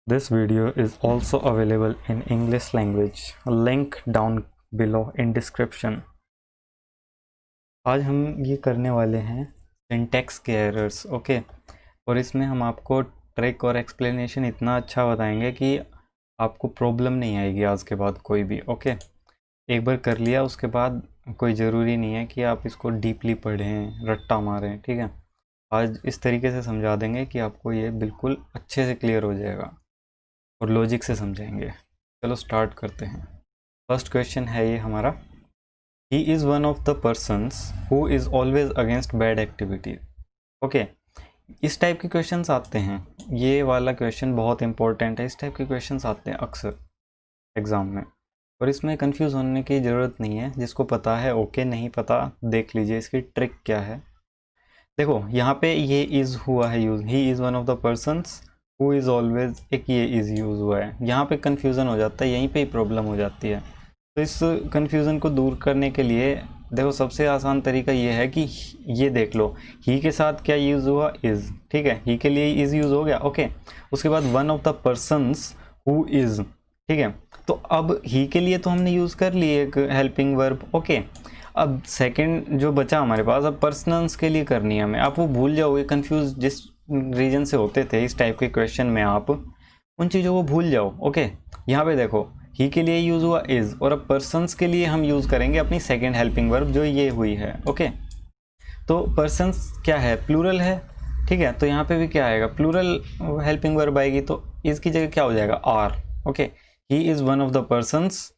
This video is also available in English language. Link down below in description. आज हम ये करने वाले हैं सिंटैक्स के एरर्स, ओके। और इसमें हम आपको ट्रिक और एक्सप्लेनेशन इतना अच्छा बताएंगे कि आपको प्रॉब्लम नहीं आएगी आज के बाद कोई भी, ओके। एक बार कर लिया उसके बाद कोई ज़रूरी नहीं है कि आप इसको डीपली पढ़ें, रट्टा मारें, ठीक है। आज इस तरीके से समझा देंगे कि आपको ये बिल्कुल अच्छे से क्लियर हो जाएगा और लॉजिक से समझाएंगे। चलो स्टार्ट करते हैं। फर्स्ट क्वेश्चन है ये हमारा, ही is one of the persons who is always against bad activities. Okay, इस टाइप के क्वेश्चंस आते हैं। ये वाला क्वेश्चन बहुत इंपॉर्टेंट है। इस टाइप के क्वेश्चंस आते हैं अक्सर एग्ज़ाम में, और इसमें कंफ्यूज होने की ज़रूरत नहीं है। जिसको पता है ओके, नहीं पता देख लीजिए इसकी ट्रिक क्या है। देखो यहाँ पे ये इज़ हुआ है use, he is one of the persons who is always, एक ये इज़ यूज़ हुआ है। यहाँ पे कन्फ्यूज़न हो जाता है, यहीं पे ही प्रॉब्लम हो जाती है। तो इस कन्फ्यूज़न को दूर करने के लिए देखो सबसे आसान तरीका ये है कि ये देख लो, ही के साथ क्या यूज़ हुआ, इज़, ठीक है। ही के लिए इज़ यूज़ हो गया, ओके। उसके बाद one of the persons who is, ठीक है। तो अब ही के लिए तो हमने यूज़ कर लिए एक हेल्पिंग वर्ब, ओके। अब सेकंड जो बचा हमारे पास, अब पर्सनल्स के लिए करनी है हमें। आप वो भूल जाओगे, कंफ्यूज जिस रीजन से होते थे इस टाइप के क्वेश्चन में, आप उन चीज़ों को भूल जाओ, ओके। यहाँ पे देखो ही के लिए यूज़ हुआ इज़, और अब पर्सन्स के लिए हम यूज़ करेंगे अपनी सेकेंड हेल्पिंग वर्ब जो ये हुई है, ओके। तो पर्सन्स क्या है, प्लूरल है, ठीक है। तो यहाँ पे भी क्या आएगा, प्लूरल हेल्पिंग वर्ब आएगी, तो इज़ की जगह क्या हो जाएगा, R, okay. He is one of the persons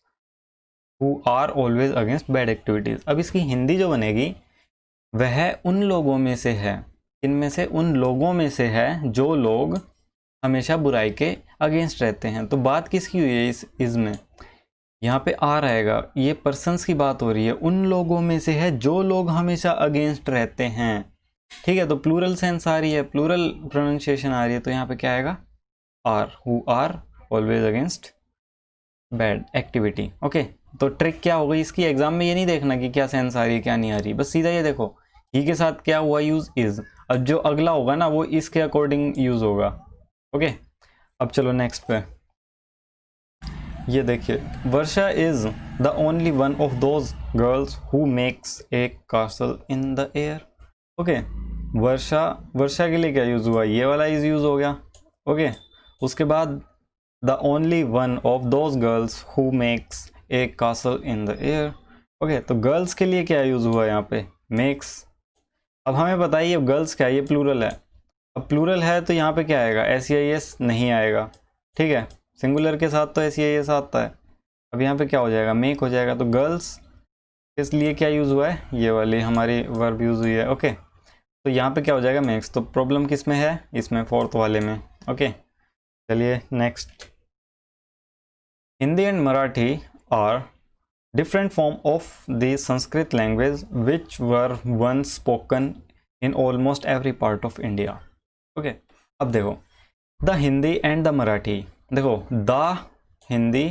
who are always against bad activities. अब इसकी हिंदी जो बनेगी वह उन लोगों में से है, इनमें से उन लोगों में से है जो लोग हमेशा बुराई के अगेंस्ट रहते हैं। तो बात किसकी हुई है इस इज़ में, यहाँ पे आ रहेगा, ये पर्सन्स की बात हो रही है। उन लोगों में से है जो लोग हमेशा अगेंस्ट रहते हैं, ठीक है। तो प्लूरल सेंस आ रही है, प्लूरल प्रोनाउंसिएशन आ रही है, तो यहाँ पे क्या आएगा, R, who are always against bad activity, okay. तो ट्रिक क्या हो गई इसकी, एग्जाम में ये नहीं देखना कि क्या सेंस आ रही है क्या नहीं आ रही, बस सीधा ये देखो ही के साथ क्या हुआ, यूज इज। अब जो अगला होगा ना वो इसके अकॉर्डिंग यूज होगा, ओके। अब चलो नेक्स्ट पे, ये देखिए, Varsha is the only one of those girls who makes a castle in the air, okay. Varsha, Varsha के लिए क्या यूज हुआ, ये वाला इज यूज हो गया, ओके। उसके बाद the only one of those girls who makes a castle in the air, okay. तो गर्ल्स के लिए क्या यूज हुआ यहाँ पे, मेक्स। अब हमें बताइए अब गर्ल्स क्या है, ये प्लूरल है। अब प्लूरल है तो यहाँ पे क्या आएगा, एस नहीं आएगा, ठीक है। सिंगुलर के साथ तो एस आता है। अब यहाँ पे क्या हो जाएगा, मेक हो जाएगा। तो गर्ल्स किस लिए क्या यूज़ हुआ है, ये वाली हमारी वर्ब यूज़ हुई है, ओके। तो यहाँ पे क्या हो जाएगा, मेक्स। तो प्रॉब्लम किस में है, इसमें, फोर्थ वाले में, ओके। चलिए next, Hindi and Marathi are different form of the Sanskrit language which were once spoken in almost every part of India, okay। अब देखो the Hindi and the Marathi, देखो the Hindi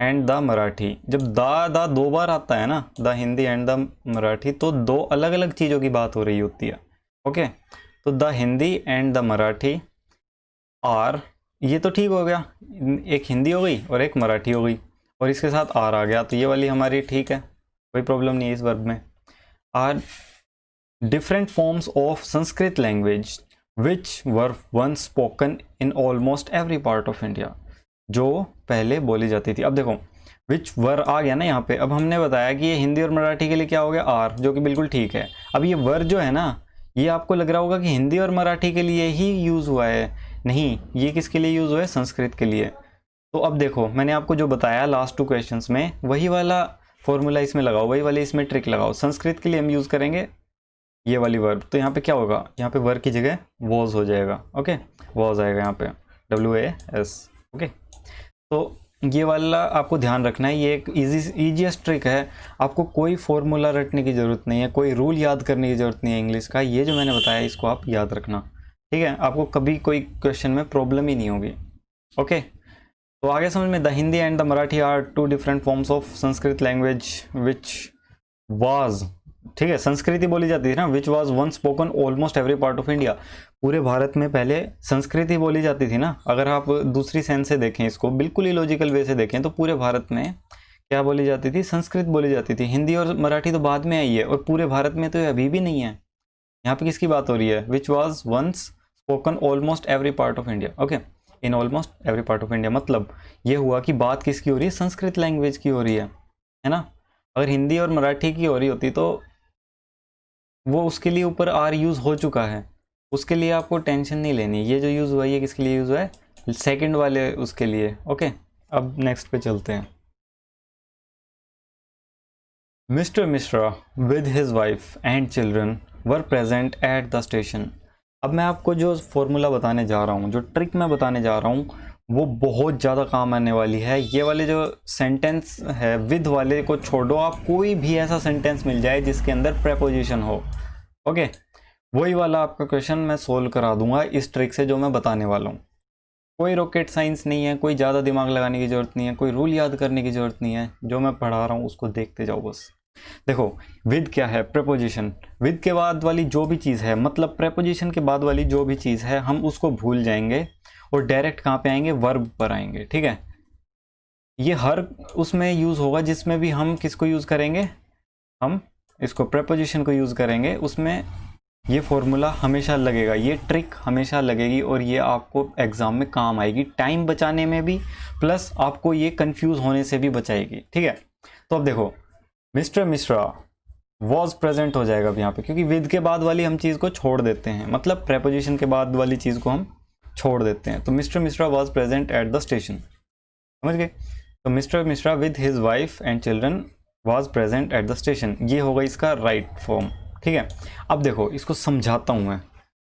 and the Marathi, जब द दो बार आता है ना, the Hindi and the Marathi, तो दो अलग अलग चीज़ों की बात हो रही होती है, ओके। तो the Hindi and the Marathi are, ये तो ठीक हो गया, एक हिंदी हो गई और एक मराठी हो गई, और इसके साथ आर आ गया, तो ये वाली हमारी ठीक है, कोई प्रॉब्लम नहीं है इस वर्ब में। Are different forms of Sanskrit language which were one spoken in almost every part of India, जो पहले बोली जाती थी। अब देखो विच वर आ गया ना यहाँ पे। अब हमने बताया कि ये हिंदी और मराठी के लिए क्या हो गया, आर, जो कि बिल्कुल ठीक है। अब ये वर जो है ना, ये आपको लग रहा होगा कि हिंदी और मराठी के लिए ही यूज़ हुआ है, नहीं, ये किसके लिए यूज़ हुआ है, संस्कृत के लिए। तो अब देखो मैंने आपको जो बताया लास्ट टू क्वेश्चंस में, वही वाला फॉर्मूला इसमें लगाओ, वही वाली इसमें ट्रिक लगाओ। संस्कृत के लिए हम यूज़ करेंगे ये वाली वर्ब, तो यहाँ पे क्या होगा, यहाँ पे वर्ब की जगह वॉज हो जाएगा, ओके। वॉज आएगा यहाँ पे, WAS, ओके। तो ये वाला आपको ध्यान रखना है, ये एक ईजीएस्ट ट्रिक है। आपको कोई फॉर्मूला रटने की ज़रूरत नहीं है, कोई रूल याद करने की ज़रूरत नहीं है इंग्लिश का। ये जो मैंने बताया इसको आप याद रखना, ठीक है। आपको कभी कोई क्वेश्चन में प्रॉब्लम ही नहीं होगी, ओके। तो आगे समझ में, the Hindi and the Marathi are two different forms of Sanskrit language which was, ठीक है, संस्कृति बोली जाती थी ना, which was one spoken almost every part of India. पूरे भारत में पहले संस्कृति बोली जाती थी ना। अगर आप दूसरी सेंस से देखें इसको, बिल्कुल ही लॉजिकल वे से देखें, तो पूरे भारत में क्या बोली जाती थी? संस्कृत बोली जाती थी। हिंदी और मराठी तो बाद में आई है, और पूरे भारत में तो ये अभी भी नहीं है। यहाँ पे किसकी बात हो रही है? Which was once spoken almost every part of India. Okay, in almost every part of India, मतलब ये हुआ कि बात किसकी हो रही है? संस्कृत लैंग्वेज की हो रही है ना। अगर हिंदी और मराठी की हो रही होती तो वो उसके लिए ऊपर आर यूज हो चुका है, उसके लिए आपको टेंशन नहीं लेनी। ये जो यूज हुआ है ये किसके लिए यूज हुआ है? सेकंड वाले उसके लिए। ओके, अब नेक्स्ट पे चलते हैं। Mister Mishra with his wife and children were present at the station. अब मैं आपको जो फॉर्मूला बताने जा रहा हूँ, जो ट्रिक मैं बताने जा रहा हूँ, वो बहुत ज़्यादा काम आने वाली है। ये वाले जो सेंटेंस है विद वाले को छोड़ो, आप कोई भी ऐसा सेंटेंस मिल जाए जिसके अंदर प्रेपोजिशन हो, ओके, वही वाला आपका क्वेश्चन मैं सोल्व करा दूंगा इस ट्रिक से जो मैं बताने वाला हूँ। कोई रॉकेट साइंस नहीं है, कोई ज़्यादा दिमाग लगाने की ज़रूरत नहीं है, कोई रूल याद करने की ज़रूरत नहीं है। जो मैं पढ़ा रहा हूँ उसको देखते जाओ बस। देखो, विद क्या है? प्रेपोजिशन। विद के बाद वाली जो भी चीज़ है, मतलब प्रेपोजिशन के बाद वाली जो भी चीज़ है, हम उसको भूल जाएंगे और डायरेक्ट कहाँ पे आएंगे? वर्ब पर आएंगे। ठीक है, ये हर उसमें यूज़ होगा जिसमें भी हम किसको यूज़ करेंगे? हम इसको प्रेपोजिशन को यूज़ करेंगे, उसमें ये फॉर्मूला हमेशा लगेगा, ये ट्रिक हमेशा लगेगी, और ये आपको एग्जाम में काम आएगी, टाइम बचाने में भी, प्लस आपको ये कंफ्यूज होने से भी बचाएगी। ठीक है, तो अब देखो, मिस्टर मिश्रा वॉज प्रेजेंट हो जाएगा अब यहाँ पे, क्योंकि विद के बाद वाली हम चीज़ को छोड़ देते हैं, मतलब प्रेपोजिशन के बाद वाली चीज़ को हम छोड़ देते हैं। तो mister Mishra was present at the station, समझ गए? तो mister Mishra with his wife and children was present at the station, ये होगा इसका राइट फॉर्म। ठीक है, अब देखो इसको समझाता हूँ मैं,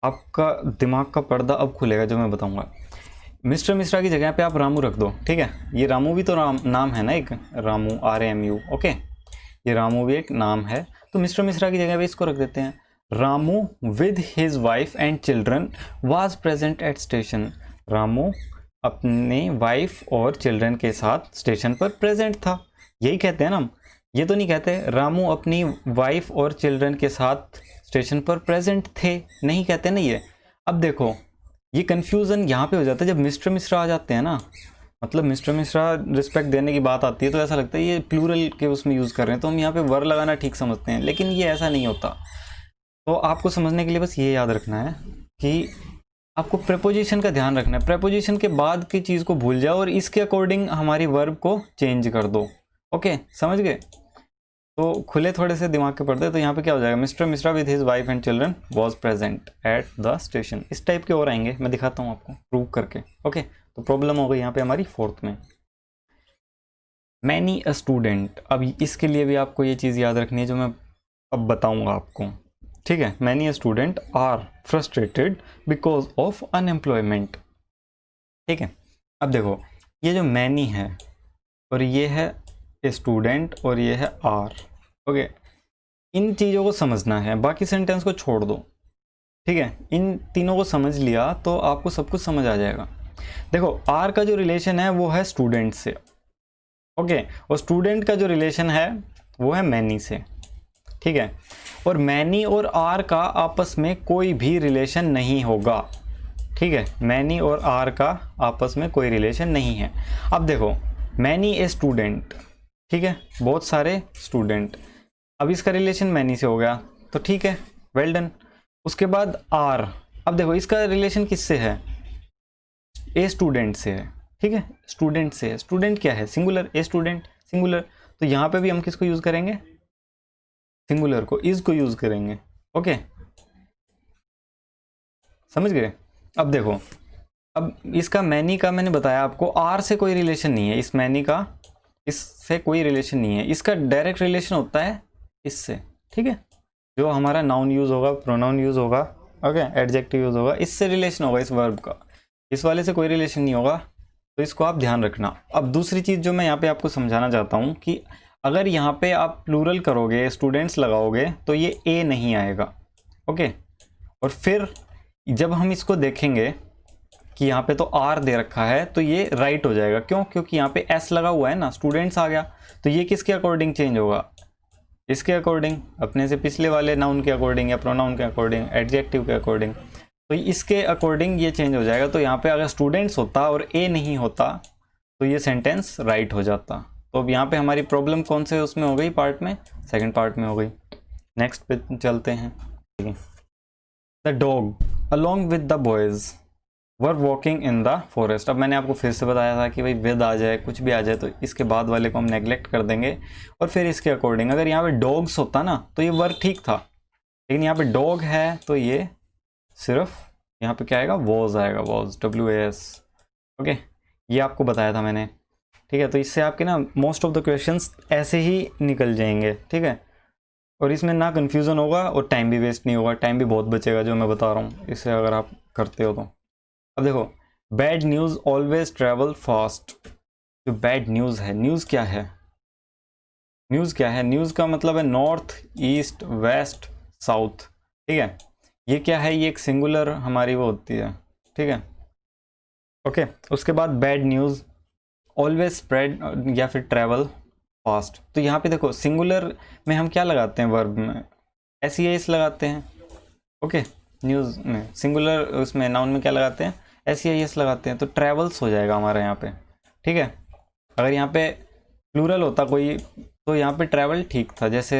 आपका दिमाग का पर्दा अब खुलेगा जो मैं बताऊंगा। मिस्टर मिश्रा की जगह पे आप रामू रख दो। ठीक है, ये रामू भी तो नाम है ना, एक रामू, RAMU। ओके, ये रामू भी एक नाम है, तो मिस्टर मिश्रा की जगह पे इसको रख देते हैं। Ramu with his wife and children was present at station. Ramu अपने वाइफ और चिल्ड्रन के साथ स्टेशन पर प्रेजेंट था, यही कहते हैं ना हम। ये तो नहीं कहते रामू अपनी वाइफ और चिल्ड्रन के साथ स्टेशन पर प्रेजेंट थे, नहीं कहते ना ये। अब देखो, ये कंफ्यूजन यहाँ पे हो जाता है जब मिस्टर मिश्रा आ जाते हैं ना, मतलब मिस्टर मिश्रा रिस्पेक्ट देने की बात आती है तो ऐसा लगता है ये प्लूरल के उसमें यूज़ कर रहे हैं, तो हम यहाँ पे वर लगाना ठीक समझते हैं, लेकिन ये ऐसा नहीं होता। तो आपको समझने के लिए बस ये याद रखना है कि आपको प्रेपोजिशन का ध्यान रखना है। प्रेपोजिशन के बाद की चीज़ को भूल जाओ और इसके अकॉर्डिंग हमारी वर्ब को चेंज कर दो। ओके, समझ गए? तो खुले थोड़े से दिमाग के पर्दे। तो यहाँ पे क्या हो जाएगा? Mister Mishra with his wife and children was present at the station. इस टाइप के और आएंगे, मैं दिखाता हूँ आपको प्रूव करके। ओके, तो प्रॉब्लम हो गई यहाँ पे हमारी फोर्थ में। मैनी अ स्टूडेंट, अब इसके लिए भी आपको ये चीज़ याद रखनी है जो मैं अब बताऊंगा आपको। ठीक है, many a student are frustrated because of unemployment. ठीक है, अब देखो, ये जो मैनी है और ये है स्टूडेंट और ये है आर। ओके, इन चीज़ों को समझना है, बाकी सेंटेंस को छोड़ दो। ठीक है, इन तीनों को समझ लिया तो आपको सब कुछ समझ आ जाएगा। देखो, आर का जो रिलेशन है वो है स्टूडेंट से। ओके, और स्टूडेंट का जो रिलेशन है वो है मैनी से। ठीक है, और मैनी और आर का आपस में कोई भी रिलेशन नहीं होगा। ठीक है, मैनी और आर का आपस में कोई रिलेशन नहीं है। अब देखो, मैनी ए स्टूडेंट, ठीक है, बहुत सारे स्टूडेंट, अब इसका रिलेशन मैनी से हो गया तो ठीक है, वेल डन। उसके बाद आर, अब देखो इसका रिलेशन किससे है? ए स्टूडेंट से है। ठीक है, स्टूडेंट से है। स्टूडेंट क्या है? सिंगुलर, ए स्टूडेंट सिंगुलर, तो यहाँ पे भी हम किसको यूज करेंगे? सिंगुलर को, इज को यूज करेंगे। ओके, समझ गए? अब देखो, अब इसका मैनी का मैंने बताया आपको, आर से कोई रिलेशन नहीं है, इस मैनी का इससे कोई रिलेशन नहीं है। इसका डायरेक्ट रिलेशन होता है इससे। ठीक है, जो हमारा नाउन यूज होगा, प्रोनाउन यूज होगा, ओके, एडजेक्टिव यूज होगा, इससे रिलेशन होगा इस वर्ब का। इस वाले से कोई रिलेशन नहीं होगा, तो इसको आप ध्यान रखना। अब दूसरी चीज़ जो मैं यहाँ पे आपको समझाना चाहता हूँ कि अगर यहाँ पे आप प्लूरल करोगे, स्टूडेंट्स लगाओगे, तो ये ए नहीं आएगा। ओके, और फिर जब हम इसको देखेंगे कि यहाँ पे तो आर दे रखा है तो ये राइट हो जाएगा। क्यों? क्योंकि यहाँ पे एस लगा हुआ है ना, स्टूडेंट्स आ गया, तो ये किसके अकॉर्डिंग चेंज होगा? इसके अकॉर्डिंग, अपने से पिछले वाले नाउन के अकॉर्डिंग या प्रोनाउन के अकॉर्डिंग, एडजेक्टिव के अकॉर्डिंग, तो इसके अकॉर्डिंग ये चेंज हो जाएगा। तो यहाँ पे अगर स्टूडेंट्स होता और ए नहीं होता तो ये सेंटेंस राइट हो जाता। तो अब यहाँ पे हमारी प्रॉब्लम कौन से उसमें हो गई, पार्ट में, सेकंड पार्ट में हो गई। नेक्स्ट पे चलते हैं। The dog along with the boys were walking in the forest. अब मैंने आपको फिर से बताया था कि भाई विद आ जाए, कुछ भी आ जाए, तो इसके बाद वाले को हम नेग्लेक्ट कर देंगे और फिर इसके अकॉर्डिंग। अगर यहाँ पे डॉग्स होता ना तो ये वर्ब ठीक था, लेकिन यहाँ पे डॉग है तो ये सिर्फ यहाँ पे क्या आएगा, वॉज आएगा, वॉज, WAS। ओके, ये आपको बताया था मैंने, ठीक है। तो इससे आपके ना मोस्ट ऑफ द क्वेश्चंस ऐसे ही निकल जाएंगे, ठीक है। और इसमें ना कन्फ्यूज़न होगा और टाइम भी वेस्ट नहीं होगा, टाइम भी बहुत बचेगा जो मैं बता रहा हूँ, इससे अगर आप करते हो तो। अब देखो, bad news always travel fast. जो बैड न्यूज़ है, न्यूज़ क्या है, न्यूज़ क्या है, न्यूज़ का मतलब है नॉर्थ, ईस्ट, वेस्ट, साउथ, ठीक है। ये क्या है, ये एक सिंगुलर हमारी वो होती है, ठीक है। ओके, उसके बाद बैड न्यूज़ ऑलवेज स्प्रेड या फिर ट्रैवल फास्ट। तो यहाँ पे देखो सिंगुलर में हम क्या लगाते हैं, वर्ब में SES लगाते हैं। ओके, न्यूज़ में सिंगुलर, उसमें नाउन में क्या लगाते हैं, SES लगाते हैं। तो ट्रैवल्स हो जाएगा हमारे यहाँ पे, ठीक है। अगर यहाँ पे प्लूरल होता कोई तो यहाँ पे ट्रैवल ठीक था, जैसे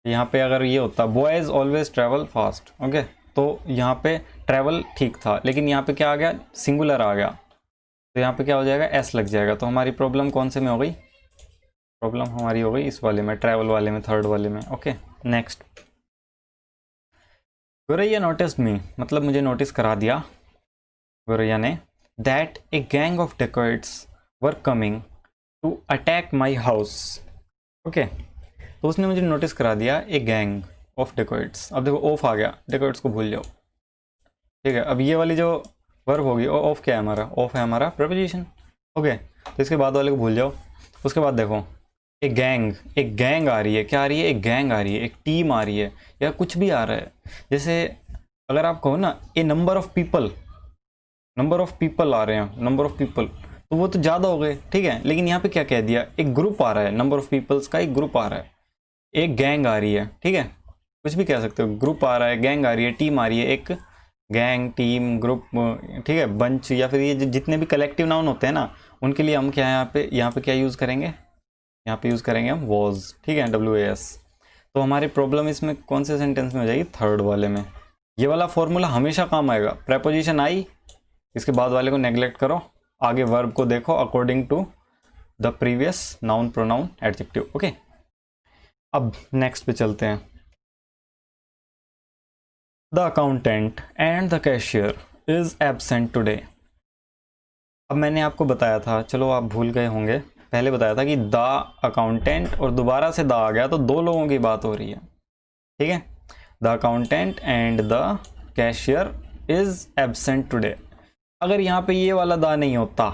यहाँ पे अगर ये होता boys always travel fast, okay, तो यहाँ पे ट्रैवल ठीक था। लेकिन यहाँ पे क्या आ गया, सिंगुलर आ गया, तो यहाँ पे क्या हो जाएगा, S लग जाएगा। तो हमारी प्रॉब्लम कौन से में हो गई, प्रॉब्लम हमारी हो गई इस वाले में, ट्रैवल वाले में, थर्ड वाले में। Okay, next. गोरैया नोटिस्ड मी, मतलब मुझे नोटिस करा दिया गोरैया ने, that a gang of dacoits were coming to attack my house. Okay, तो उसने मुझे नोटिस करा दिया ए गैंग ऑफ डेकॉइट्स। अब देखो ऑफ आ गया, डेकॉइट्स को भूल जाओ, ठीक है। अब ये वाली जो वर्ब होगी, ऑफ क्या है हमारा, ऑफ है हमारा प्रीपोजिशन। ओके, तो इसके बाद वाले को भूल जाओ। उसके बाद देखो एक गैंग आ रही है, क्या आ रही है, एक गैंग आ रही है, एक टीम आ रही है, या कुछ भी आ रहा है। जैसे अगर आप कहो ना ए नंबर ऑफ पीपल आ रहे हैं, नंबर ऑफ पीपल, तो वो तो ज़्यादा हो गए, ठीक है। लेकिन यहाँ पे क्या कह दिया, एक ग्रुप आ रहा है, नंबर ऑफ पीपल्स का एक ग्रुप आ रहा है, एक गैंग आ रही है, ठीक है। कुछ भी कह सकते हो, ग्रुप आ रहा है, गैंग आ रही है, टीम आ रही है, एक गैंग, टीम, ग्रुप, ठीक है, बंच, या फिर ये जितने भी कलेक्टिव नाउन होते हैं ना, उनके लिए हम क्या यहाँ पे क्या यूज़ करेंगे, यहाँ पे यूज़ करेंगे हम वॉज, ठीक है, WAS। तो हमारी प्रॉब्लम इसमें कौन से सेंटेंस में हो जाएगी, थर्ड वाले में। ये वाला फॉर्मूला हमेशा काम आएगा, प्रेपोजिशन आई, इसके बाद वाले को नेग्लेक्ट करो, आगे वर्ब को देखो according to the previous noun, pronoun, adjective. Okay, अब नेक्स्ट पे चलते हैं। The accountant and the cashier is absent today. अब मैंने आपको बताया था, चलो आप भूल गए होंगे, पहले बताया था कि द अकाउंटेंट और दोबारा से द आ गया तो दो लोगों की बात हो रही है, ठीक है। The accountant and the cashier is absent today. अगर यहाँ पे ये वाला द नहीं होता,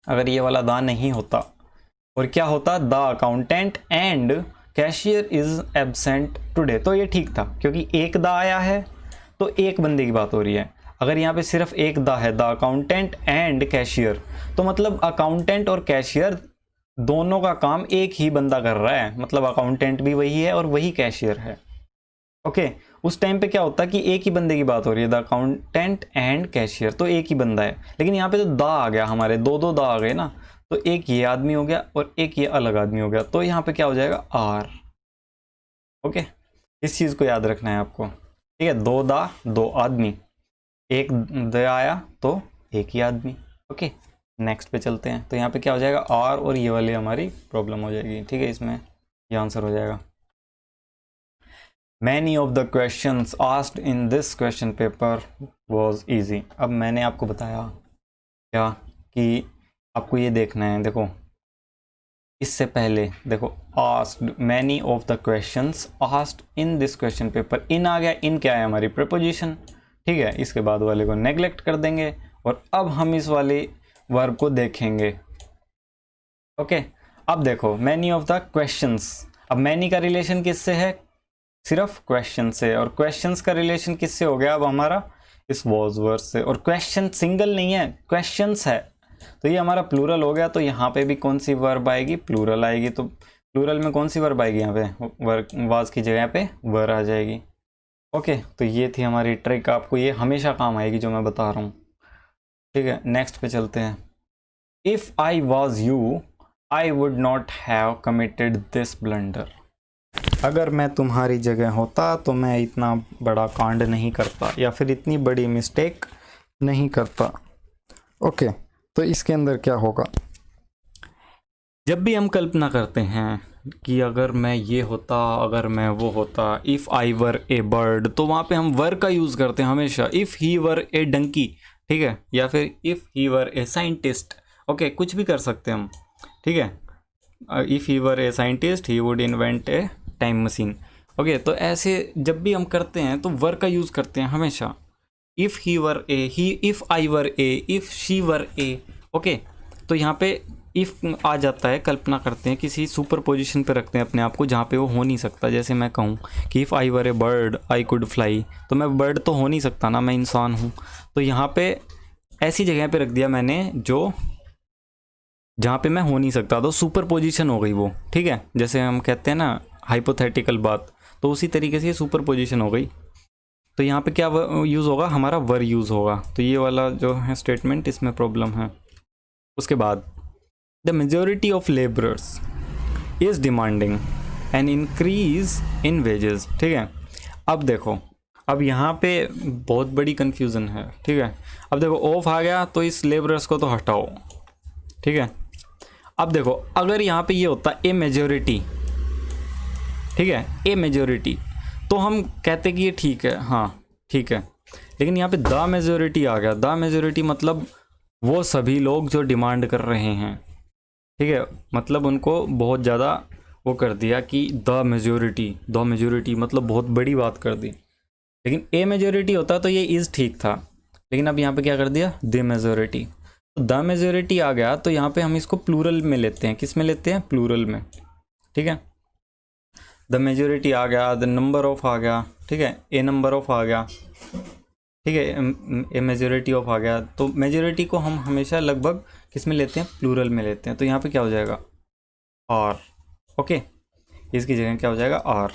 अगर ये वाला द नहीं होता और क्या होता, the accountant and cashier is absent today, तो ये ठीक था, क्योंकि एक द आया है तो एक बंदे की बात हो रही है। अगर यहाँ पे सिर्फ एक द है, द अकाउंटेंट एंड कैशियर, तो मतलब अकाउंटेंट और कैशियर दोनों का काम एक ही बंदा कर रहा है, मतलब अकाउंटेंट भी वही है और वही कैशियर है। ओके, उस टाइम पे क्या होता है कि एक ही बंदे की बात हो रही है, द अकाउंटेंट एंड कैशियर, तो एक ही बंदा है। लेकिन यहाँ पे तो द आ गया, हमारे दो दो द आ गए ना, तो एक ये आदमी हो गया और एक ये अलग आदमी हो गया, तो यहाँ पे क्या हो जाएगा, आर। ओके, इस चीज़ को याद रखना है आपको, ठीक है। दो द, दो आदमी, एक द आया तो एक ही आदमी। ओके, नेक्स्ट पे चलते हैं। तो यहाँ पे क्या हो जाएगा, आर, और ये वाली हमारी प्रॉब्लम हो जाएगी, ठीक है। इसमें ये आंसर हो जाएगा। Many of the questions asked in this question paper was easy। अब मैंने आपको बताया क्या कि आपको ये देखना है, देखो इससे पहले देखो, asked many of the questions asked in this question paper, इन आ गया, इन क्या है, हमारी preposition, ठीक है। इसके बाद वाले को नेग्लेक्ट कर देंगे और अब हम इस वाले वर्ब को देखेंगे। ओके, अब देखो many of the questions, अब many का रिलेशन किससे है, सिर्फ क्वेश्चन से, और क्वेश्चंस का रिलेशन किससे हो गया अब हमारा, इस वॉज वर्ड से। और क्वेश्चन सिंगल नहीं है, क्वेश्चंस है, तो ये हमारा प्लूरल हो गया। तो यहाँ पे भी कौन सी वर्ब आएगी, प्लूरल आएगी। तो प्लूरल में कौन सी वर्ब आएगी यहाँ पे, वर, वाज की जगह पे वर आ जाएगी। ओके, तो ये थी हमारी ट्रिक, आपको ये हमेशा काम आएगी जो मैं बता रहा हूँ। ठीक है, नेक्स्ट पे चलते हैं। If I was you I would not have committed this blunder. अगर मैं तुम्हारी जगह होता तो मैं इतना बड़ा कांड नहीं करता, या फिर इतनी बड़ी मिस्टेक नहीं करता। ओके, तो इसके अंदर क्या होगा, जब भी हम कल्पना करते हैं कि अगर मैं ये होता, अगर मैं वो होता, if I were A bird, तो वहाँ पे हम वर का यूज़ करते हैं हमेशा। इफ़ ही वर ए डंकी, ठीक है, या फिर if he were a scientist. Okay, कुछ भी कर सकते हैं हम, ठीक है। If he were a scientist he would invent A time machine. Okay, तो ऐसे जब भी हम करते हैं तो वर का यूज़ करते हैं हमेशा। If he were A, he, if I were A, if she were A. Okay, तो यहाँ पे इफ़ आ जाता है, कल्पना करते हैं, किसी सुपर पोजीशन पे रखते हैं अपने आप को जहाँ पे वो हो नहीं सकता। जैसे मैं कहूँ कि if I were A bird I could fly, तो मैं बर्ड तो हो नहीं सकता ना, मैं इंसान हूँ। तो यहाँ पे ऐसी जगह पे रख दिया मैंने जो जहाँ पे मैं हो नहीं सकता, तो सुपर पोजीशन हो गई वो, ठीक है। जैसे हम कहते हैं ना हाइपोथेटिकल बात, तो उसी तरीके से ये सुपर पोजीशन हो गई। तो यहाँ पे क्या यूज़ होगा, हमारा वर यूज़ होगा। तो ये वाला जो है स्टेटमेंट, इसमें प्रॉब्लम है। उसके बाद the majority of labourers is demanding an increase in wages, ठीक है। अब देखो, अब यहाँ पे बहुत बड़ी कन्फ्यूज़न है, ठीक है। अब देखो ऑफ आ गया, तो इस लेबरर्स को तो हटाओ, ठीक है। अब देखो, अगर यहाँ पे ये होता ए मेजोरिटी, ठीक है, ए मेजोरिटी, तो हम कहते कि ये ठीक है, हाँ ठीक है। लेकिन यहाँ पे द मेजोरिटी आ गया। द मेजोरिटी मतलब वो सभी लोग जो डिमांड कर रहे हैं, ठीक है। मतलब उनको बहुत ज़्यादा वो कर दिया कि द मेजोरिटी मतलब बहुत बड़ी बात कर दी। लेकिन ए मेजोरिटी होता तो ये इज़ ठीक था, लेकिन अब यहाँ पे क्या कर दिया, द मेजोरिटी। तो द मेजोरिटी आ गया, तो यहाँ पे हम इसको प्लूरल में लेते हैं। किस में लेते हैं, प्लूरल में, ठीक है। द मेजोरिटी आ गया, द नंबर ऑफ आ गया, ठीक है, ए नंबर ऑफ आ गया, ठीक है, ए मेजोरिटी ऑफ आ गया। तो मेजोरिटी को हम हमेशा लगभग किस में लेते हैं, प्लूरल में लेते हैं। तो यहाँ पे क्या हो जाएगा, आर। ओके, इसकी जगह क्या हो जाएगा, R.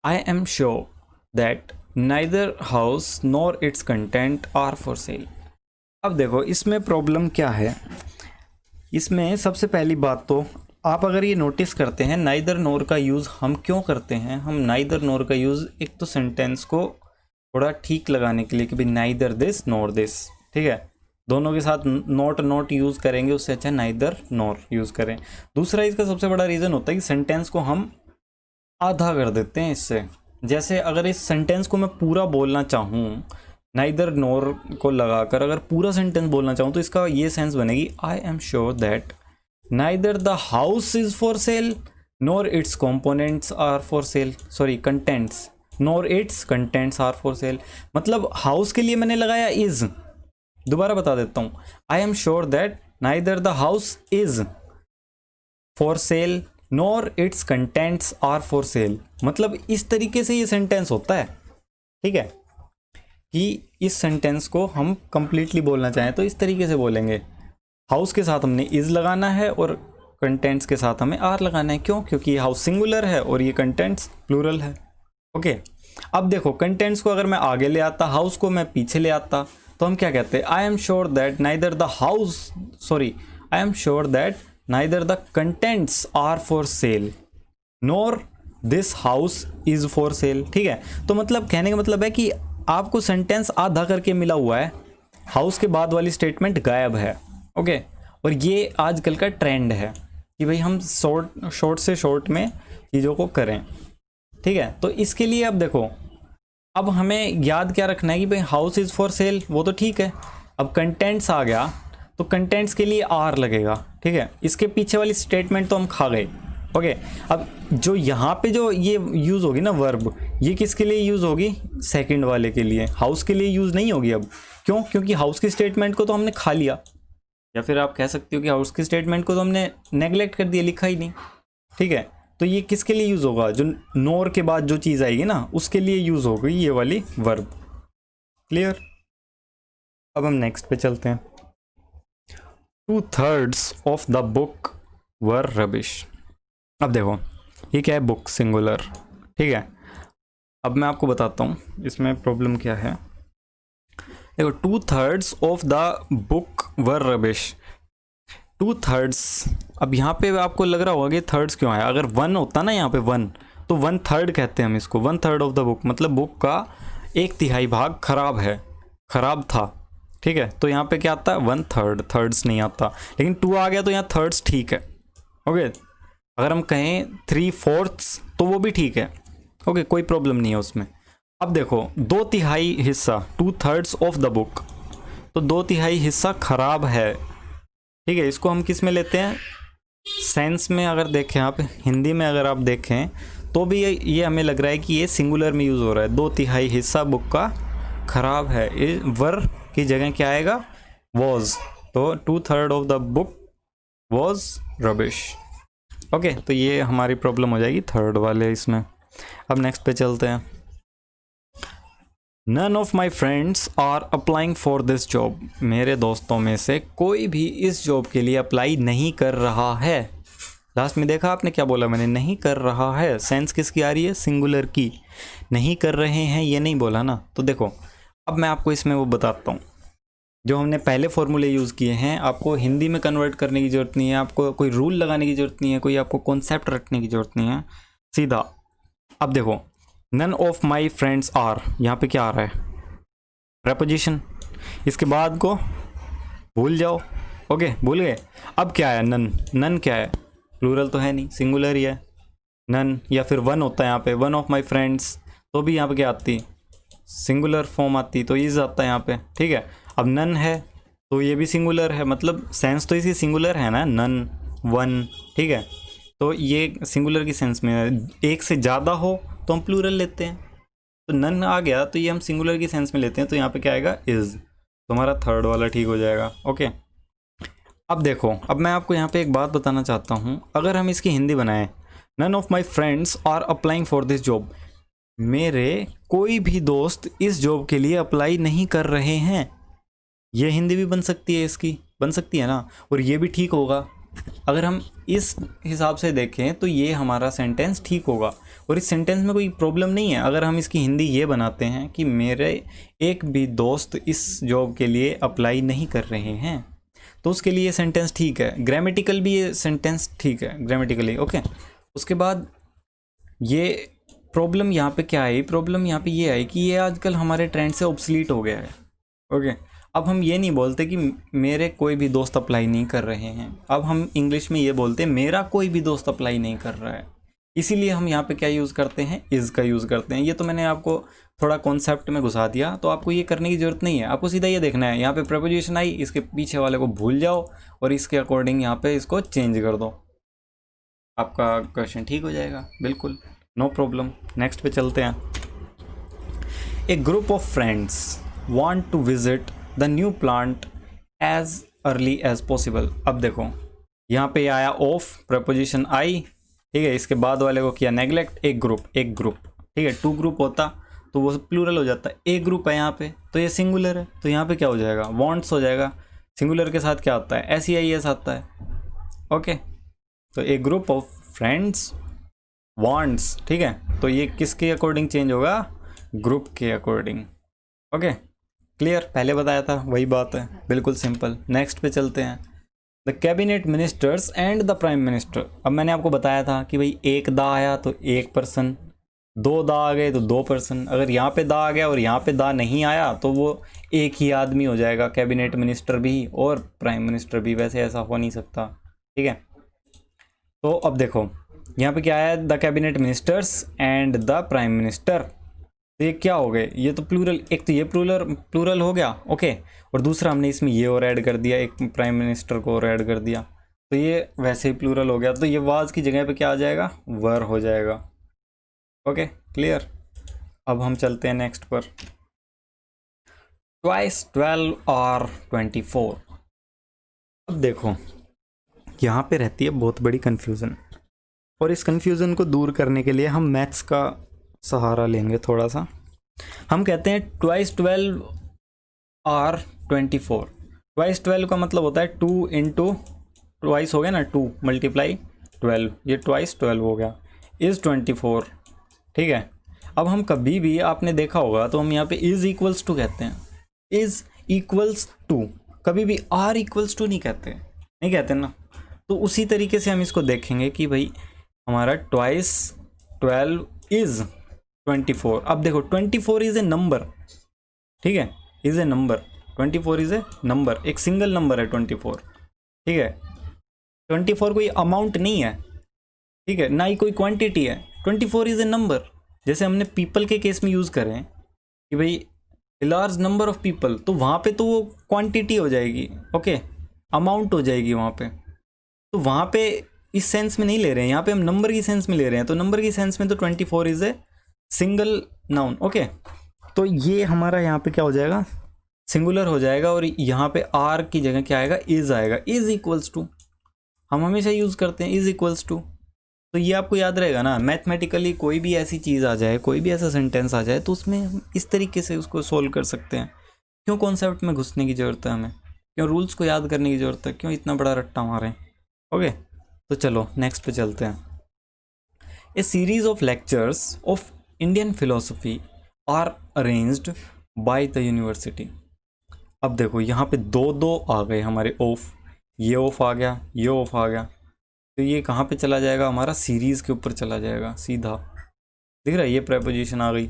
I am sure that neither house nor its content are for sale. अब देखो इसमें प्रॉब्लम क्या है। इसमें सबसे पहली बात तो आप अगर ये नोटिस करते हैं, नाइदर नोर का यूज़ हम क्यों करते हैं। हम नाइदर नोर का यूज़ एक तो सेंटेंस को थोड़ा ठीक लगाने के लिए कि भाई नाइदर दिस नोर दिस, ठीक है। दोनों के साथ नॉट यूज़ करेंगे, उससे अच्छा नाइदर नोर यूज़ करें। दूसरा इसका सबसे बड़ा रीज़न होता है कि सेंटेंस को हम आधा कर देते हैं इससे। जैसे अगर इस सेंटेंस को मैं पूरा बोलना चाहूँ, नाइदर नोर को लगाकर अगर पूरा सेंटेंस बोलना चाहूँ, तो इसका ये सेंस बनेगी, I am sure that neither the house is for sale nor its components are for sale, sorry contents, nor its contents are for sale. मतलब हाउस के लिए मैंने लगाया इज, दोबारा बता देता हूँ, I am sure that neither the house is for sale nor its contents are for sale. मतलब इस तरीके से ये सेंटेंस होता है, ठीक है, कि इस सेंटेंस को हम कंप्लीटली बोलना चाहें तो इस तरीके से बोलेंगे। हाउस के साथ हमने इज लगाना है और कंटेंट्स के साथ हमें आर लगाना है। क्यों, क्योंकि ये हाउस सिंगुलर है और ये कंटेंट्स प्लूरल है। ओके, अब देखो कंटेंट्स को अगर मैं आगे ले आता, हाउस को मैं पीछे ले आता, तो हम क्या कहते हैं, I am sure that neither the house, sorry, I am sure that neither the contents are for sale nor this house is for sale, ठीक है। तो मतलब कहने का मतलब है कि आपको सेंटेंस आधा करके मिला हुआ है, हाउस के बाद वाली स्टेटमेंट गायब है। ओके, और ये आजकल का ट्रेंड है कि भाई हम शॉर्ट से शॉर्ट में चीज़ों को करें, ठीक है। तो इसके लिए अब देखो, अब हमें याद क्या रखना है कि भाई हाउस इज़ फॉर सेल, वो तो ठीक है। अब कंटेंट्स आ गया, तो कंटेंट्स के लिए आर लगेगा, ठीक है। इसके पीछे वाली स्टेटमेंट तो हम खा गए। ओके, अब जो यहाँ पे जो ये यूज़ होगी ना वर्ब, ये किसके लिए यूज़ होगी, सेकंड वाले के लिए, हाउस के लिए यूज़ नहीं होगी अब। क्यों, क्योंकि हाउस की स्टेटमेंट को तो हमने खा लिया, या फिर आप कह सकते हो कि हाउस की स्टेटमेंट को तो हमने नेगलेक्ट कर दिया, लिखा ही नहीं, ठीक है। तो ये किसके लिए यूज़ होगा, जो नोर के बाद जो चीज़ आएगी ना उसके लिए यूज़ होगी ये वाली वर्ब। क्लियर। अब हम नेक्स्ट पे चलते हैं। 2/3 of the book were rubbish. अब देखो ये क्या है, बुक सिंगुलर, ठीक है। अब मैं आपको बताता हूँ इसमें प्रॉब्लम क्या है। देखो 2/3 of the book were rubbish, 2/3। अब यहाँ पे आपको लग रहा होगा कि थर्ड्स क्यों आया, अगर 1 होता ना यहाँ पे 1, तो 1/3 कहते हैं हम इसको, 1/3 ऑफ द बुक, मतलब बुक का 1/3 भाग खराब है, खराब था, ठीक है। तो यहाँ पे क्या आता है 1/3, थर्ड्स नहीं आता, लेकिन 2 आ गया तो यहाँ थर्ड्स ठीक है, ओके। अगर हम कहें 3/4 तो वो भी ठीक है, ओके, कोई प्रॉब्लम नहीं है उसमें। अब देखो 2/3 हिस्सा, 2/3 ऑफ द बुक, तो 2/3 हिस्सा खराब है, ठीक है। इसको हम किस में लेते हैं, सेंस में अगर देखें आप, हिंदी में अगर आप देखें तो भी ये हमें लग रहा है कि ये सिंगुलर में यूज़ हो रहा है। 2/3 हिस्सा बुक का खराब है, वर की जगह क्या आएगा, वॉज, तो 2/3 of the book was rubbish, okay. तो ये हमारी प्रॉब्लम हो जाएगी थर्ड वाले इसमें। अब नेक्स्ट पे चलते हैं। None of my friends are applying for this job, मेरे दोस्तों में से कोई भी इस जॉब के लिए अप्लाई नहीं कर रहा है। लास्ट में देखा आपने क्या बोला मैंने, नहीं कर रहा है, सेंस किसकी आ रही है, सिंगुलर की, नहीं कर रहे हैं ये नहीं बोला ना। तो देखो अब मैं आपको इसमें वो बताता हूँ, जो हमने पहले फॉर्मूले यूज़ किए हैं, आपको हिंदी में कन्वर्ट करने की ज़रूरत नहीं है, आपको कोई रूल लगाने की ज़रूरत नहीं है, कोई आपको कॉन्सेप्ट रखने की ज़रूरत नहीं है, सीधा। अब देखो none of my friends are, यहाँ पे क्या आ रहा है, प्रपोजिशन, इसके बाद को भूल जाओ, ओके भूल गए। अब क्या है, नन, नन क्या है, प्लूरल तो है नहीं, सिंगुलर ही है नन, या फिर 1 होता है यहाँ पे, 1 ऑफ माई फ्रेंड्स, तो भी यहाँ पे क्या आती, सिंगुलर फॉर्म आती, तो इज आता है यहाँ पे, ठीक है। अब नन है तो ये भी सिंगुलर है, मतलब सेंस तो इसी सिंगुलर है ना, नन 1, ठीक है। तो ये सिंगुलर की सेंस में है, एक से ज़्यादा हो तो हम प्लूरल लेते हैं, तो नन आ गया तो ये हम सिंगुलर की सेंस में लेते हैं, तो यहाँ पे क्या आएगा, इज़, तो हमारा थर्ड वाला ठीक हो जाएगा, ओके। अब देखो, अब मैं आपको यहाँ पे एक बात बताना चाहता हूँ, अगर हम इसकी हिंदी बनाएं, none of my friends are applying for this job, मेरे कोई भी दोस्त इस जॉब के लिए अप्लाई नहीं कर रहे हैं, ये हिंदी भी बन सकती है, इसकी बन सकती है ना, और ये भी ठीक होगा। अगर हम इस हिसाब से देखें तो ये हमारा सेंटेंस ठीक होगा, और इस सेंटेंस में कोई प्रॉब्लम नहीं है। अगर हम इसकी हिंदी ये बनाते हैं कि मेरे एक भी दोस्त इस जॉब के लिए अप्लाई नहीं कर रहे हैं, तो उसके लिए सेंटेंस ठीक है, ग्रामेटिकल भी ये सेंटेंस ठीक है, ग्रामेटिकली, ओके। उसके बाद ये प्रॉब्लम यहाँ पे क्या आई, प्रॉब्लम यहाँ पे ये आई कि ये आजकल हमारे ट्रेंड से ऑब्सलीट हो गया है, ओके। अब हम ये नहीं बोलते कि मेरे कोई भी दोस्त अप्लाई नहीं कर रहे हैं, अब हम इंग्लिश में ये बोलते हैं मेरा कोई भी दोस्त अप्लाई नहीं कर रहा है, इसीलिए हम यहाँ पे क्या यूज़ करते हैं, इज़ का यूज़ करते हैं। ये तो मैंने आपको थोड़ा कॉन्सेप्ट में घुसा दिया, तो आपको ये करने की ज़रूरत नहीं है, आपको सीधा ये देखना है, यहाँ पे प्रपोजिशन आई, इसके पीछे वाले को भूल जाओ और इसके अकॉर्डिंग यहाँ पे इसको चेंज कर दो, आपका क्वेश्चन ठीक हो जाएगा, बिल्कुल नो प्रॉब्लम। नेक्स्ट पे चलते हैं। A group of friends want to visit the new plant as early as possible. अब देखो यहाँ पे आया ऑफ, प्रपोजिशन आई, ठीक है, इसके बाद वाले को किया नेग्लेक्ट, एक ग्रुप, एक ग्रुप, ठीक है। 2 ग्रुप होता तो वो प्लूरल हो जाता, एक ग्रुप है यहाँ पे तो ये सिंगुलर है, तो यहाँ पे क्या हो जाएगा, वांट्स हो जाएगा। सिंगुलर के साथ क्या आता है, SEIS आता है, ओके। तो एक ग्रुप ऑफ फ्रेंड्स वांट्स, ठीक है, तो ये किसके अकॉर्डिंग चेंज होगा, ग्रुप के अकॉर्डिंग, ओके क्लियर, पहले बताया था वही बात है, बिल्कुल सिंपल। नेक्स्ट पे चलते हैं। The cabinet ministers and the prime minister. अब मैंने आपको बताया था कि भाई एक दा आया तो एक पर्सन, 2 दा आ गए तो 2 पर्सन, अगर यहाँ पे दा आ गया और यहाँ पे दा नहीं आया तो वो एक ही आदमी हो जाएगा, कैबिनेट मिनिस्टर भी और प्राइम मिनिस्टर भी, वैसे ऐसा हो नहीं सकता, ठीक है। तो अब देखो यहाँ पे क्या आया, the cabinet ministers and the prime minister, तो ये क्या हो गए, ये तो प्लूरल, एक तो ये प्लूरल हो गया, ओके, और दूसरा हमने इसमें ये और ऐड कर दिया, एक प्राइम मिनिस्टर को और ऐड कर दिया, तो ये वैसे ही प्लूरल हो गया, तो ये वाज की जगह पे क्या आ जाएगा, वर हो जाएगा, ओके क्लियर। अब हम चलते हैं नेक्स्ट पर। ट्वाइस 12 और 24। अब देखो यहाँ पे रहती है बहुत बड़ी कन्फ्यूज़न, और इस कन्फ्यूज़न को दूर करने के लिए हम मैथ्स का सहारा लेंगे थोड़ा सा। हम कहते हैं ट्वाइस 12 और 24, ट्वाइस 12 का मतलब होता है 2 × ट्वाइस हो गया ना, 2 मल्टीप्लाई 12, ये ट्वाइस 12 हो गया, इज़ 24। ठीक है, अब हम कभी भी आपने देखा होगा तो हम यहाँ पे इज़ इक्वल्स टू कहते हैं, इज़ इक्वल्स टू, कभी भी आर इक्वल्स टू नहीं कहते, नहीं कहते ना। तो उसी तरीके से हम इसको देखेंगे कि भाई हमारा ट्वाइस 12 इज़ 24। अब देखो 24 इज़ ए नंबर, ठीक है, is a number, 24 is a number, एक सिंगल नंबर है 24। ठीक है, 24 कोई अमाउंट नहीं है, ठीक है, ना ही कोई क्वांटिटी है, 24 इज़ ए नंबर। जैसे हमने पीपल के केस में यूज़ करें कि भाई लार्ज नंबर ऑफ पीपल, तो वहाँ पे तो वो क्वांटिटी हो जाएगी, ओके, अमाउंट हो जाएगी वहाँ पे। तो वहाँ पे इस सेंस में नहीं ले रहे हैं, यहाँ पे हम नंबर की सेंस में ले रहे हैं। तो नंबर की सेंस में तो 24 is a single noun, okay. तो ये हमारा यहाँ पे क्या हो जाएगा, सिंगुलर हो जाएगा, और यहाँ पे आर की जगह क्या आएगा, इज़ आएगा, इज़ इक्वल्स टू, हम हमेशा यूज़ करते हैं इज़ इक्वल्स टू। तो ये आपको याद रहेगा ना, मैथमेटिकली कोई भी ऐसी चीज़ आ जाए, कोई भी ऐसा सेंटेंस आ जाए, तो उसमें हम इस तरीके से उसको सोल्व कर सकते हैं। क्यों कॉन्सेप्ट में घुसने की ज़रूरत है हमें, क्यों रूल्स को याद करने की ज़रूरत है, क्यों इतना बड़ा रट्टा मारें। ओके, तो चलो नेक्स्ट पे चलते हैं। A series of lectures of Indian philosophy are arranged by the university. अब देखो यहाँ पे दो दो आ गए हमारे ऑफ, ये ऑफ आ गया, ये ऑफ आ गया, तो ये कहाँ पे चला जाएगा, हमारा सीरीज़ के ऊपर चला जाएगा सीधा। दिख रहा है, ये प्रेपोजिशन आ गई,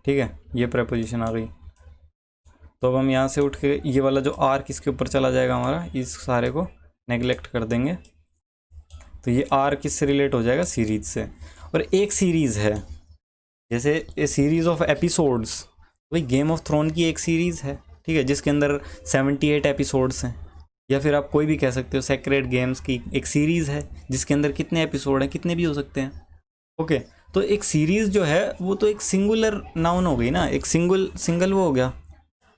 ठीक है, ये प्रेपोजिशन आ गई। तो अब हम यहाँ से उठ के ये वाला जो आर किसके ऊपर चला जाएगा हमारा, इस सारे को नेगलेक्ट कर देंगे। तो ये आर किससे रिलेट हो जाएगा, सीरीज से। और एक सीरीज़ है, जैसे ए सीरीज़ ऑफ एपिसोड्स, वही गेम ऑफ थ्रोन की एक सीरीज़ है, ठीक है, जिसके अंदर 78 एपिसोड्स हैं। या फिर आप कोई भी कह सकते हो सेक्रेड गेम्स की एक सीरीज़ है, जिसके अंदर कितने एपिसोड हैं, कितने भी हो सकते हैं। ओके, तो एक सीरीज़ जो है वो तो एक सिंगुलर नाउन हो गई ना, एक सिंगल वो हो गया।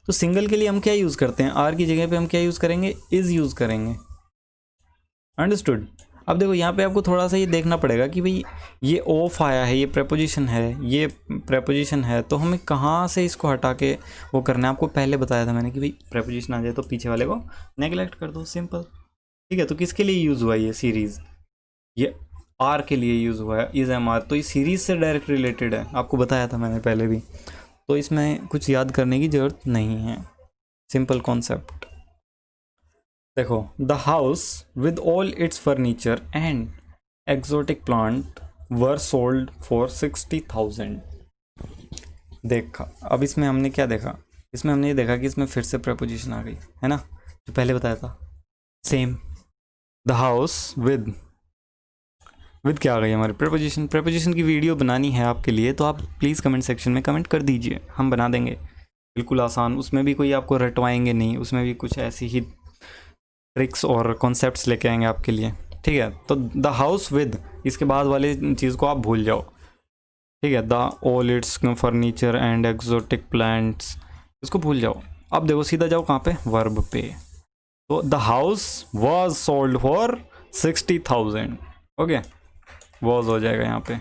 तो सिंगल के लिए हम क्या यूज़ करते हैं, आर की जगह पे हम क्या यूज़ करेंगे, इज़ यूज़ करेंगे। अंडरस्टूड। अब देखो यहाँ पे आपको थोड़ा सा ये देखना पड़ेगा कि भाई ये ऑफ आया है, ये प्रेपोजिशन है, ये प्रेपोजिशन है, तो हमें कहाँ से इसको हटा के वो करना है। आपको पहले बताया था मैंने कि भाई प्रेपोजिशन आ जाए तो पीछे वाले को नेगलेक्ट कर दो, सिंपल। ठीक है, तो किसके लिए यूज़ हुआ ये सीरीज़, ये आर के लिए यूज़ हुआ है, इज़ एम आर, तो ये सीरीज़ से डायरेक्ट रिलेटेड है, आपको बताया था मैंने पहले भी। तो इसमें कुछ याद करने की ज़रूरत नहीं है, सिंपल कॉन्सेप्ट। देखो, the house with all it's furniture and exotic plant were sold for 60,000। देखा, अब इसमें हमने क्या देखा, इसमें हमने ये देखा कि इसमें फिर से प्रपोजिशन आ गई है ना, जो पहले बताया था सेम। द हाउस विद क्या आ गई हमारी, प्रपोजिशन। प्रपोजिशन की वीडियो बनानी है आपके लिए तो आप प्लीज़ कमेंट सेक्शन में कमेंट कर दीजिए, हम बना देंगे, बिल्कुल आसान। उसमें भी कोई आपको रटवाएंगे नहीं, उसमें भी कुछ ऐसी ही ट्रिक्स और कॉन्सेप्ट्स लेके आएंगे आपके लिए, ठीक है। तो द हाउस विद, इसके बाद वाले चीज़ को आप भूल जाओ, ठीक है। The all it's furniture and exotic plants, इसको भूल जाओ। अब देखो सीधा जाओ कहाँ पे, वर्ब पे। तो the house was sold for 60,000, okay, was हो जाएगा यहाँ पे।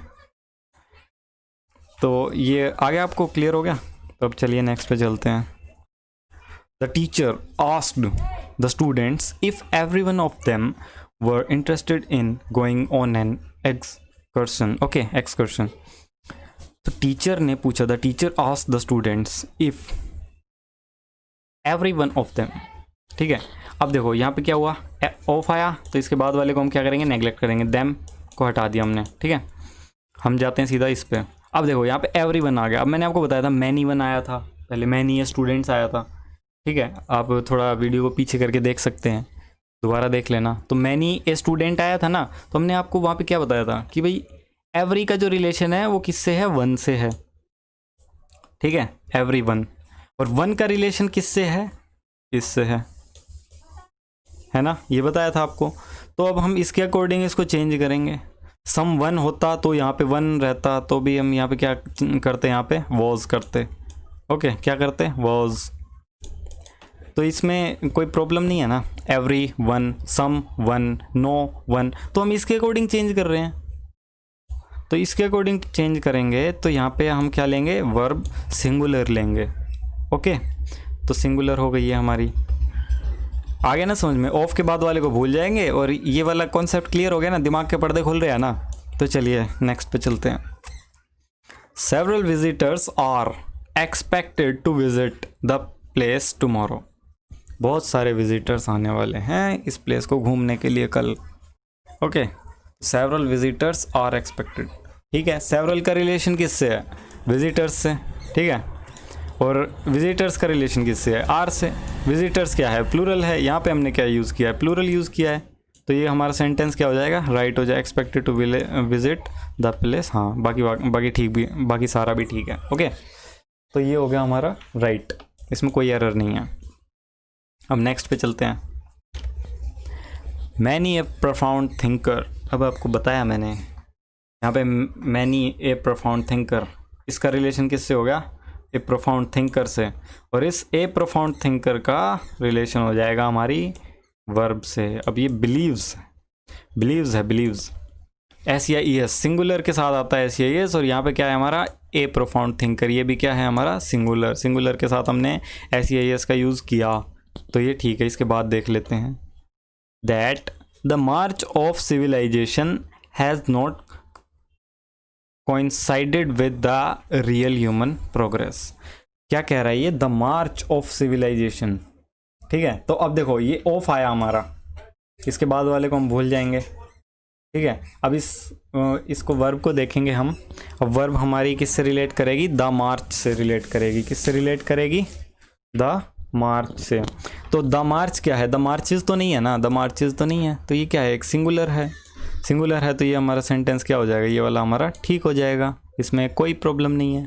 तो ये आगे आपको क्लियर हो गया। तो अब चलिए नेक्स्ट पे चलते हैं। The teacher asked the students if every one of them were interested in going on an excursion. Okay, excursion. तो टीचर ने पूछा, the teacher asked the students if every one of them, ठीक है। अब देखो यहाँ पे क्या हुआ, ऑफ आया, तो इसके बाद वाले को हम क्या करेंगे, नेगलेक्ट करेंगे, them को हटा दिया हमने, ठीक है। हम जाते हैं सीधा इस पे। अब देखो यहाँ पे एवरी वन आ गया। अब मैंने आपको बताया था मैनी वन आया था, पहले मैनी स्टूडेंट्स आया था, ठीक है। आप थोड़ा वीडियो को पीछे करके देख सकते हैं, दोबारा देख लेना। तो मैनी ए स्टूडेंट आया था ना, तो हमने आपको वहाँ पे क्या बताया था कि भाई एवरी का जो रिलेशन है वो किससे है, वन से है, ठीक है, एवरी वन। और वन का रिलेशन किससे है, इससे है ना, ये बताया था आपको। तो अब हम इसके अकॉर्डिंग इसको चेंज करेंगे। सम वन होता तो यहाँ पे वन रहता, तो भी हम यहाँ पे क्या करते, यहाँ पे वॉज करते, ओके, क्या करते, वॉज। तो इसमें कोई प्रॉब्लम नहीं है ना, एवरी वन, सम वन, नो वन, तो हम इसके अकॉर्डिंग चेंज कर रहे हैं। तो इसके अकॉर्डिंग चेंज करेंगे तो यहाँ पे हम क्या लेंगे, वर्ब सिंगुलर लेंगे, ओके। तो सिंगुलर हो गई है हमारी, आ गया ना समझ में? ऑफ के बाद वाले को भूल जाएंगे और ये वाला कॉन्सेप्ट क्लियर हो गया ना, दिमाग के पर्दे खुल रहे हैं ना। तो चलिए नेक्स्ट पे चलते हैं। Several visitors are expected to visit the place tomorrow. बहुत सारे विजिटर्स आने वाले हैं इस प्लेस को घूमने के लिए कल। Okay, several visitors are expected, ठीक है। सेवरल का रिलेशन किससे है? विजिटर्स से, ठीक है। और विजिटर्स का रिलेशन किससे है? आर से। विजिटर्स क्या है? प्लूरल है। यहाँ पे हमने क्या यूज़ किया है? प्लूरल यूज़ किया है। तो ये हमारा सेंटेंस क्या हो जाएगा? राइट हो जाए, expected to visit the place. हाँ, बाकी ठीक भी, बाकी सारा भी ठीक है। ओके, तो ये हो गया हमारा राइट, इसमें कोई एरर नहीं है। अब नेक्स्ट पे चलते हैं। Many a profound thinker. अब आपको बताया मैंने यहाँ पे मैनी ए प्रोफाउंड थिंकर, इसका रिलेशन किससे हो गया? ए प्रोफाउंड थिंकर से। और इस ए प्रोफाउंड थिंकर का रिलेशन हो जाएगा हमारी वर्ब से। अब ये बिलीव्स है, बिलीव्स एस या ई एस, सिंगुलर के साथ आता है एस या ई एस। और यहाँ पे क्या है हमारा? ए प्रोफाउंड थिंकर, ये भी क्या है हमारा? सिंगुलर के साथ हमने एस या ई एस का यूज़ किया, तो ये ठीक है। इसके बाद देख लेते हैं। That the march of civilisation has not coincided with the real human progress। क्या कह रहा है ये? द मार्च ऑफ सिविलाइजेशन, ठीक है। तो अब देखो ये ऑफ आया हमारा, इसके बाद वाले को हम भूल जाएंगे, ठीक है। अब इसको वर्ब को देखेंगे हम। अब वर्ब हमारी किससे रिलेट करेगी? द मार्च से रिलेट करेगी। किससे रिलेट करेगी? द मार्च से। तो द मार्च क्या है? द मार्चेस तो नहीं है ना, द मार्चेस तो नहीं है, तो ये क्या है? एक सिंगुलर है। सिंगुलर है तो ये हमारा सेंटेंस क्या हो जाएगा? ये वाला हमारा ठीक हो जाएगा, इसमें कोई प्रॉब्लम नहीं है,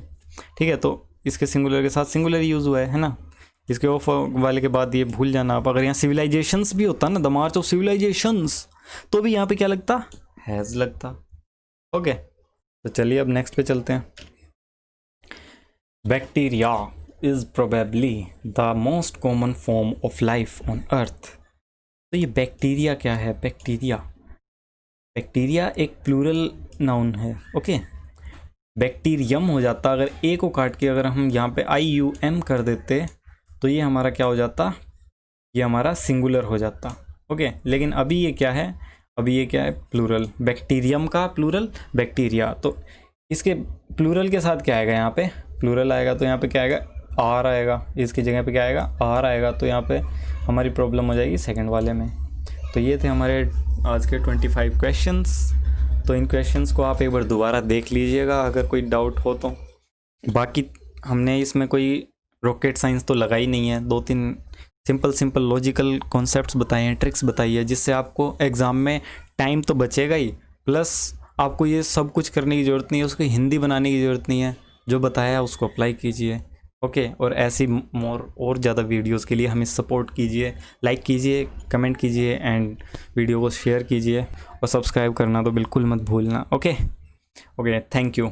ठीक है। तो इसके सिंगुलर के साथ सिंगुलर यूज़ हुआ है ना। इसके ऑफ वाले के बाद ये भूल जाना आप। अगर यहाँ सिविलाइजेशंस भी होता ना, द मार्च ऑफ सिविलाइजेशंस, तो भी यहाँ पे क्या लगता? हैज़ लगता। ओके, तो चलिए अब नेक्स्ट पे चलते हैं। Bacteria is probably the most common form of life on earth. तो ये बैक्टीरिया क्या है? बैक्टीरिया एक प्लूरल नाउन है। ओके, बैक्टीरियम हो जाता अगर ए को काट के अगर हम यहाँ पे IUM कर देते तो ये हमारा क्या हो जाता? ये हमारा सिंगुलर हो जाता। ओके, लेकिन अभी ये क्या है? अभी ये क्या है? प्लूरल। बैक्टीरियम का प्लूरल बैक्टीरिया। तो इसके प्लूरल के साथ क्या आएगा? यहाँ पे प्लूरल आएगा तो यहाँ पे क्या आएगा? आर आएगा। इसकी जगह पे क्या आएगा? आर आएगा। तो यहाँ पे हमारी प्रॉब्लम हो जाएगी सेकंड वाले में। तो ये थे हमारे आज के 25 क्वेश्चंस। तो इन क्वेश्चंस को आप एक बार दोबारा देख लीजिएगा अगर कोई डाउट हो तो। बाकी हमने इसमें कोई रॉकेट साइंस तो लगाई नहीं है, 2-3 सिंपल लॉजिकल कॉन्सेप्ट्स बताए हैं, ट्रिक्स बताई है, जिससे आपको एग्ज़ाम में टाइम तो बचेगा ही, प्लस आपको ये सब कुछ करने की ज़रूरत नहीं है, उसको हिंदी बनाने की ज़रूरत नहीं है। जो बताया है उसको अप्लाई कीजिए। ओके, और ऐसी और ज़्यादा वीडियोस के लिए हमें सपोर्ट कीजिए, लाइक कीजिए, कमेंट कीजिए एंड वीडियो को शेयर कीजिए और सब्सक्राइब करना तो बिल्कुल मत भूलना। Okay, thank you.